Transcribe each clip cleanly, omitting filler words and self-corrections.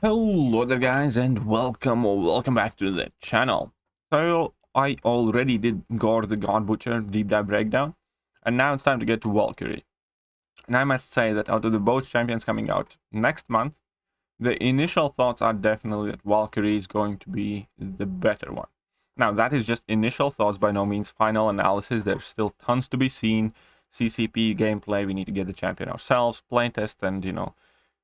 Hello there guys and welcome back to the channel. So I already did Gore the God Butcher deep dive breakdown, and now it's time to get to Valkyrie. And I must say that out of the both champions coming out next month, the initial thoughts are definitely that Valkyrie is going to be the better one. Now that is just initial thoughts, by no means final analysis. There's still tons to be seen. CCP gameplay, we need to get the champion ourselves, playtest, and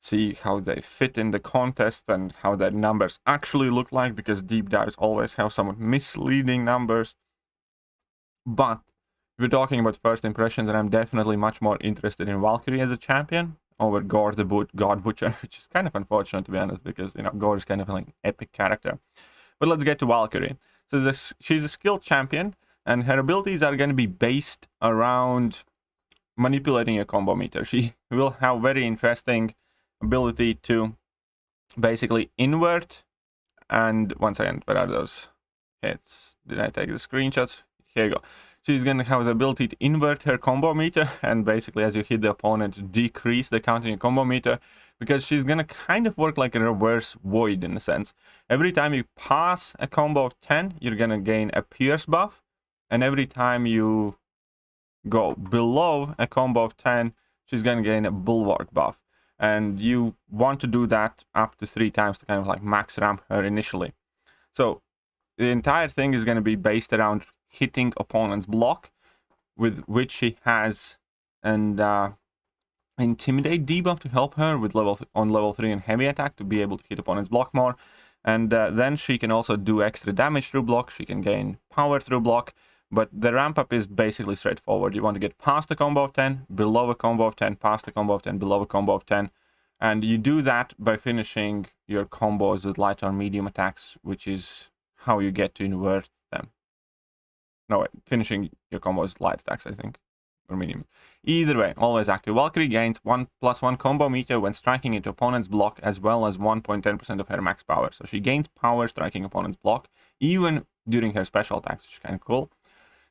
see how they fit in the contest and how their numbers actually look like, because deep dives always have somewhat misleading numbers. But if we're talking about first impressions, and I'm definitely much more interested in Valkyrie as a champion over Gore the God Butcher, which is kind of unfortunate to be honest, because Gore is kind of like an epic character. But let's get to Valkyrie. So she's a skilled champion, and her abilities are going to be based around manipulating a combo meter. She will have very interesting ability to basically invert, and once again, where are those hits? Did I take the screenshots? Here you go. She's gonna have the ability to invert her combo meter, and basically as you hit the opponent, decrease the count in your combo meter, because she's gonna kind of work like a reverse void in a sense. Every time you pass a combo of 10, you're gonna gain a pierce buff, and every time you go below a combo of 10, she's gonna gain a bulwark buff. And you want to do that up to 3 times to kind of like max ramp her initially. So the entire thing is going to be based around hitting opponent's block, with which she has an intimidate debuff to help her with on level 3 and heavy attack to be able to hit opponent's block more. And then she can also do extra damage through block. She can gain power through block. But the ramp up is basically straightforward. You want to get past a combo of 10, below a combo of 10, past a combo of 10, below a combo of 10. And you do that by finishing your combos with light or medium attacks, which is how you get to invert them. No, wait, finishing your combos with light attacks, I think. Or medium. Either way, always active. Valkyrie gains 1+1 combo meter when striking into opponent's block, as well as 1.10% of her max power. So she gains power striking opponent's block, even during her special attacks, which is kind of cool.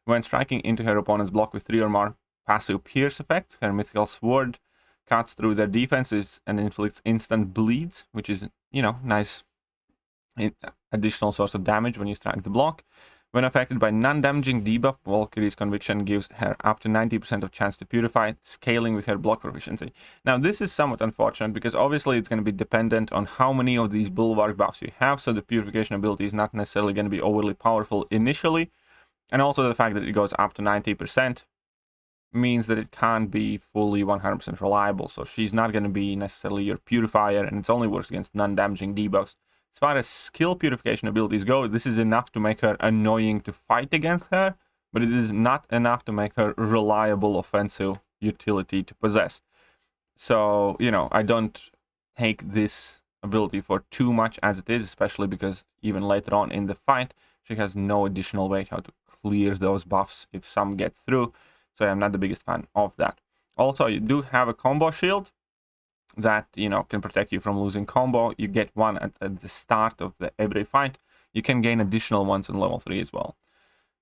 When striking into her opponent's block with 3 or more passive pierce effects, her mythical sword cuts through their defenses and inflicts instant bleeds, which is, nice additional source of damage when you strike the block. When affected by non-damaging debuff, Valkyrie's Conviction gives her up to 90% of chance to purify, scaling with her block proficiency. Now, this is somewhat unfortunate, because obviously it's going to be dependent on how many of these bulwark buffs you have, so the Purification ability is not necessarily going to be overly powerful initially. And also the fact that it goes up to 90% means that it can't be fully 100% reliable. So she's not going to be necessarily your purifier, and it's only works against non-damaging debuffs. As far as skill purification abilities go, this is enough to make her annoying to fight against her, but it is not enough to make her reliable offensive utility to possess. So, I don't take this ability for too much as it is, especially because even later on in the fight, she has no additional way how to clear those buffs if some get through. So I'm not the biggest fan of that. Also, you do have a combo shield that, can protect you from losing combo. You get one at the start of every fight. You can gain additional ones in level 3 as well.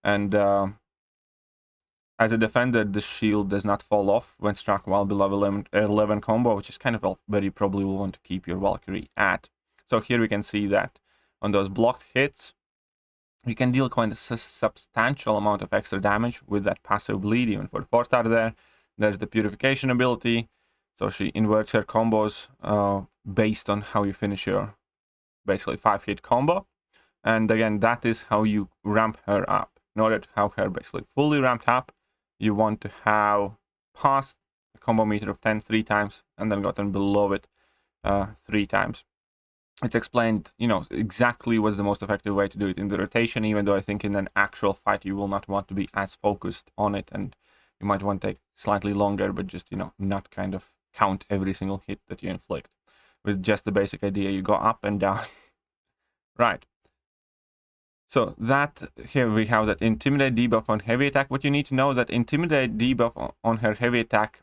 And as a defender, the shield does not fall off when struck while below 11 combo, which is kind of where you probably will want to keep your Valkyrie at. So here we can see that on those blocked hits, you can deal quite a substantial amount of extra damage with that passive bleed, even for the 4-star there. There's the Purification ability, so she inverts her combos based on how you finish your basically 5-hit combo. And again, that is how you ramp her up. In order to have her basically fully ramped up, you want to have passed a combo meter of 10 3 times, and then gotten below it 3 times. It's explained, exactly what's the most effective way to do it in the rotation, even though I think in an actual fight you will not want to be as focused on it, and you might want to take slightly longer, but just, not kind of count every single hit that you inflict. With just the basic idea, you go up and down. Right. So that, here we have that Intimidate debuff on heavy attack. What you need to know, that Intimidate debuff on her heavy attack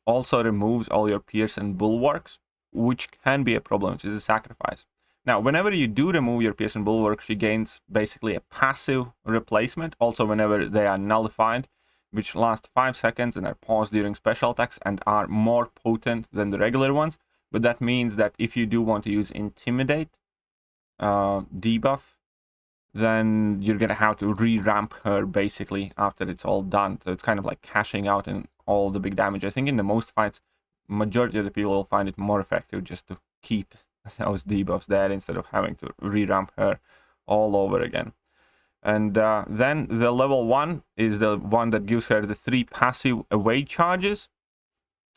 also removes all your pierce and bulwarks, which can be a problem, which is a sacrifice. Now, whenever you do remove your pierce and bulwark, she gains basically a passive replacement. Also, whenever they are nullified, which last 5 seconds and are paused during special attacks and are more potent than the regular ones, but that means that if you do want to use Intimidate debuff, then you're going to have to re-ramp her basically after it's all done. So it's kind of like cashing out in all the big damage. I think in the most fights, majority of the people will find it more effective just to keep those debuffs there instead of having to re-ramp her all over again. And then the level 1 is the one that gives her the 3 passive away charges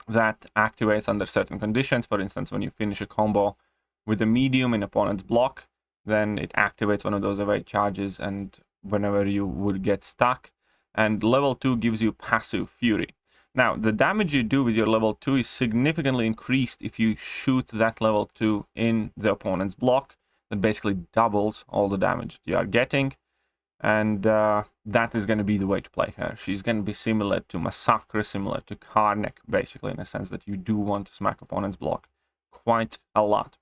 that activates under certain conditions. For instance, when you finish a combo with a medium in opponent's block, then it activates one of those evade charges and whenever you would get stuck. And level 2 gives you passive fury. Now, the damage you do with your level 2 is significantly increased if you shoot that level 2 in the opponent's block. That basically doubles all the damage you are getting. And that is going to be the way to play her. She's going to be similar to Massacre, similar to Karnak, basically, in a sense that you do want to smack opponent's block quite a lot.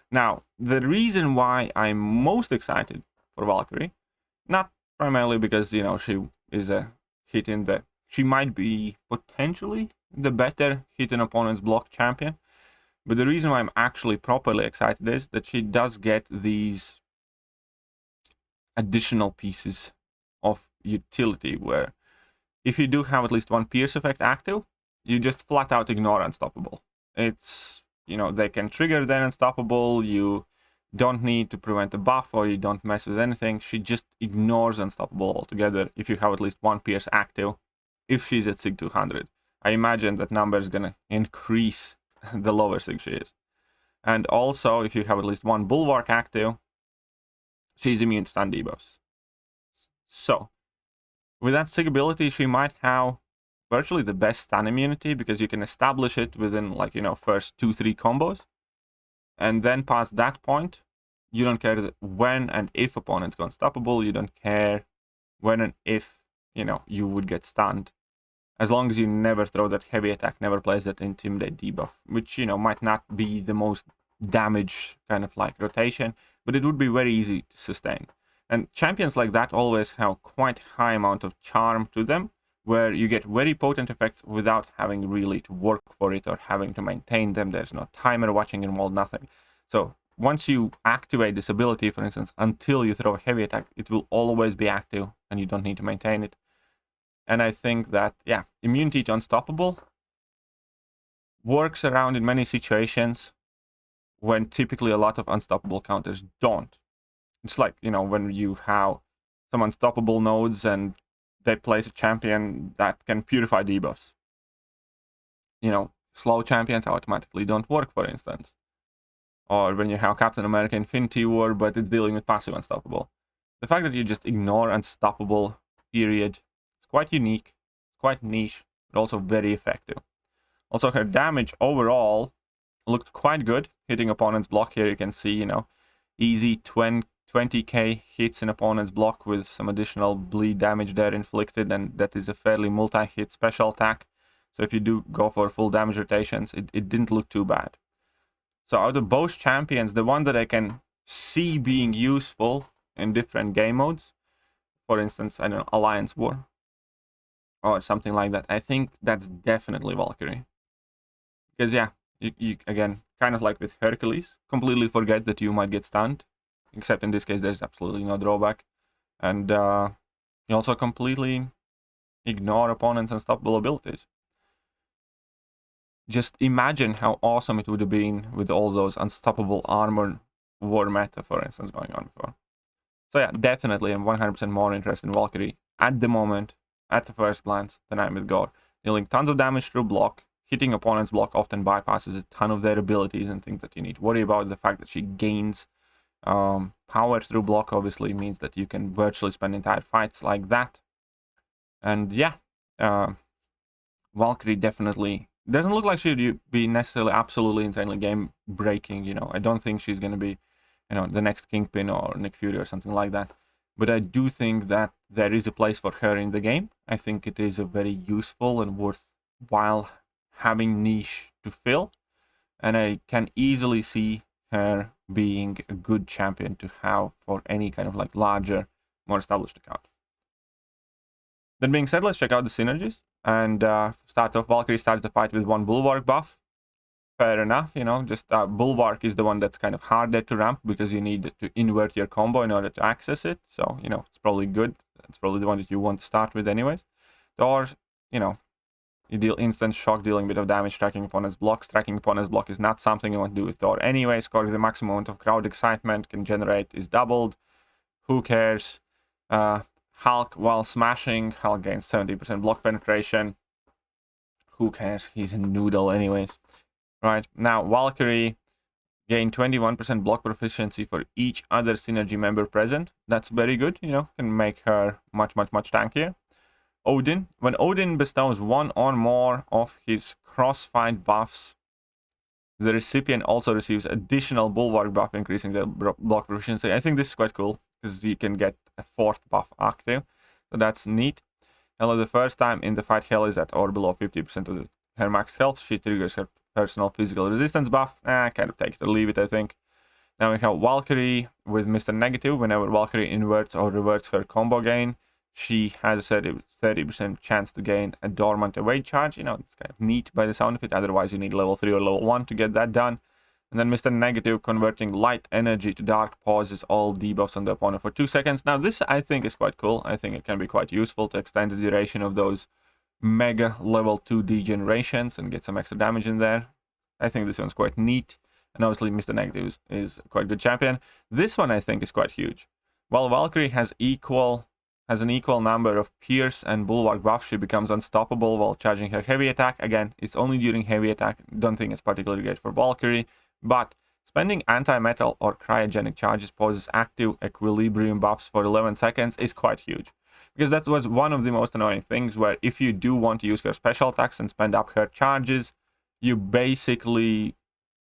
Now, the reason why I'm most excited for Valkyrie, not primarily because, you know, she is a hit in the... She might be potentially the better hit an opponent's block champion, but the reason why I'm actually properly excited is that she does get these additional pieces of utility where if you do have at least one pierce effect active, you just flat out ignore Unstoppable. It's, you know, they can trigger then Unstoppable, you don't need to prevent a buff or you don't mess with anything. She just ignores Unstoppable altogether if you have at least one pierce active, if she's at Sig 200. I imagine that number is gonna increase the lower Sig she is. And also, if you have at least one Bulwark active, she's immune to stun debuffs. So, with that Sig ability, she might have virtually the best stun immunity because you can establish it within, like, you know, first 2-3 combos. And then past that point, you don't care when and if opponents go unstoppable. You don't care when and if, you know, you would get stunned. As long as you never throw that heavy attack, never plays that Intimidate debuff, which, you know, might not be the most damage kind of like rotation, but it would be very easy to sustain. And champions like that always have quite high amount of charm to them, where you get very potent effects without having really to work for it or having to maintain them. There's no timer watching involved, nothing. So once you activate this ability, for instance, until you throw a heavy attack, it will always be active and you don't need to maintain it. And I think that, yeah, immunity to Unstoppable works around in many situations when typically a lot of Unstoppable counters don't. It's like, you know, when you have some Unstoppable nodes and they place a champion that can purify debuffs. You know, slow champions automatically don't work, for instance. Or when you have Captain America Infinity War, but it's dealing with passive Unstoppable. The fact that you just ignore Unstoppable, period, it's quite unique, quite niche, but also very effective. Also, her damage overall looked quite good. Hitting opponent's block here, you can see, you know, easy 20k hits in opponent's block with some additional bleed damage there inflicted, and that is a fairly multi-hit special attack. So if you do go for full damage rotations, it didn't look too bad. So out of both champions, the one that I can see being useful in different game modes, for instance, I don't know, Alliance War, or something like that, I think that's definitely Valkyrie. Because, yeah, you again, kind of like with Hercules, completely forget that you might get stunned. Except in this case, there's absolutely no drawback. And you also completely ignore opponents' unstoppable abilities. Just imagine how awesome it would have been with all those unstoppable armor war meta, for instance, going on before. So yeah, definitely I'm 100% more interested in Valkyrie at the moment, at the first glance, than I'm with Gore. Dealing tons of damage through block, hitting opponent's block often bypasses a ton of their abilities and things that you need to worry about. The fact that she gains power through block obviously means that you can virtually spend entire fights like that. And yeah, Valkyrie definitely doesn't look like she'd be necessarily absolutely insanely game breaking. You know, I don't think she's going to be, you know, the next Kingpin or Nick Fury or something like that. But I do think that there is a place for her in the game. I think it is a very useful and worthwhile having niche to fill. And I can easily see her being a good champion to have for any kind of like larger, more established account. That being said, let's check out the synergies. And start off, Valkyrie starts the fight with one Bulwark buff. fair enough, you know, just Bulwark is the one that's kind of harder to ramp because you need to invert your combo in order to access it. So, you know, it's probably good. It's probably the one that you want to start with anyways. Or, you know, you deal instant shock, dealing bit of damage, tracking opponent's blocks. Tracking opponent's block is not something you want to do with Thor anyway. Scoring the maximum amount of crowd excitement can generate is doubled. Who cares? Hulk, while smashing, Hulk gains 70% block penetration. Who cares? He's a noodle anyways. Right, now Valkyrie gain 21% block proficiency for each other synergy member present. That's very good, you know, can make her much tankier. Odin, when Odin bestows one or more of his crossfight buffs, the recipient also receives additional Bulwark buff, increasing the block proficiency. I think this is quite cool, because you can get a 4th buff active, so that's neat. Hello, the first time in the fight Hell is at or below 50% of her max health, she triggers her personal physical resistance buff. Kind of take it or leave it, I think. Now we have Valkyrie with Mr. Negative. Whenever Valkyrie inverts or reverts her combo gain, she has a 30% chance to gain a dormant await charge. You know, it's kind of neat by the sound of it. Otherwise, you need level 3 or level 1 to get that done. And then Mr. Negative, converting light energy to dark, pauses all debuffs on the opponent for 2 seconds. Now, this I think is quite cool. I think it can be quite useful to extend the duration of those mega level 2 degenerations and get some extra damage in there. I think this one's quite neat. And obviously, Mr. Negative is a quite good champion. This one I think is quite huge. While Valkyrie has an equal number of Pierce and Bulwark buffs, she becomes unstoppable while charging her heavy attack. Again, it's only during heavy attack. Don't think it's particularly great for Valkyrie. But spending anti-metal or cryogenic charges pauses active equilibrium buffs for 11 seconds is quite huge. Because that was one of the most annoying things, where if you do want to use her special attacks and spend up her charges, you basically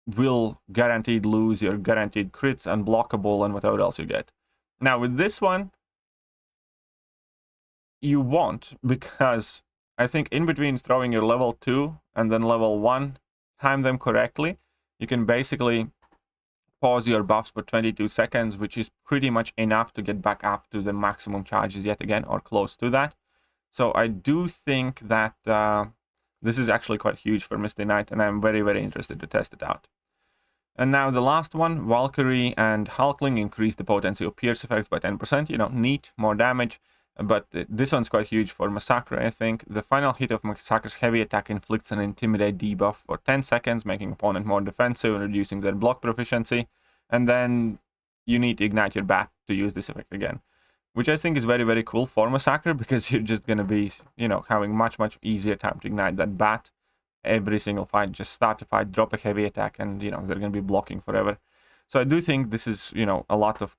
will guaranteed lose your guaranteed crits, unblockable, and whatever else you get. Now with this one, you won't, because I think in between throwing your level 2 and then level 1, time them correctly, you can basically pause your buffs for 22 seconds, which is pretty much enough to get back up to the maximum charges yet again, or close to that. So I do think that this is actually quite huge for Misty Knight, and I'm very interested to test it out. And now the last one, Valkyrie and Hulkling increase the potency of Pierce effects by 10%. You know, neat, more damage. But this one's quite huge for Massacre, I think. The final hit of Massacre's heavy attack inflicts an Intimidate debuff for 10 seconds, making opponent more defensive and reducing their block proficiency. And then you need to ignite your bat to use this effect again, which I think is very cool for Massacre, because you're just going to be, you know, having much easier time to ignite that bat. Every single fight, just start a fight, drop a heavy attack, and, you know, they're going to be blocking forever. So I do think this is, you know, a lot of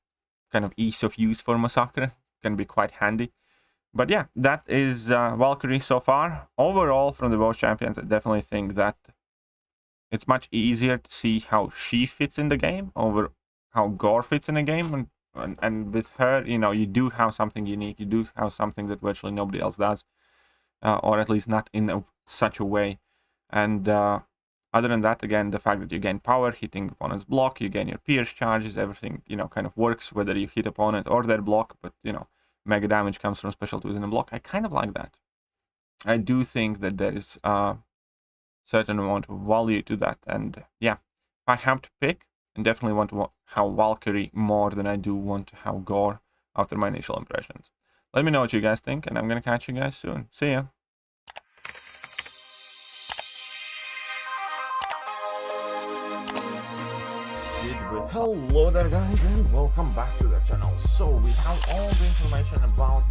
kind of ease of use for Massacre. Can be quite handy. But yeah, that is Valkyrie so far. Overall, from the both champions, I definitely think that it's much easier to see how she fits in the game over how Gore fits in the game. And with her, you know, you do have something unique. You do have something that virtually nobody else does, or at least not in such a way. And other than that, again, the fact that you gain power, hitting opponent's block, you gain your Pierce charges, everything, you know, kind of works, whether you hit opponent or their block, but, you know, mega damage comes from special tools in a block. I kind of like that. I do think that there is a certain amount of value to that, and yeah, if I have to pick, I definitely want to have Valkyrie more than I do want to have Gore after my initial impressions. Let me know what you guys think, and I'm gonna catch you guys soon. See ya! Hello there guys, and welcome back to the channel. So we have all the information about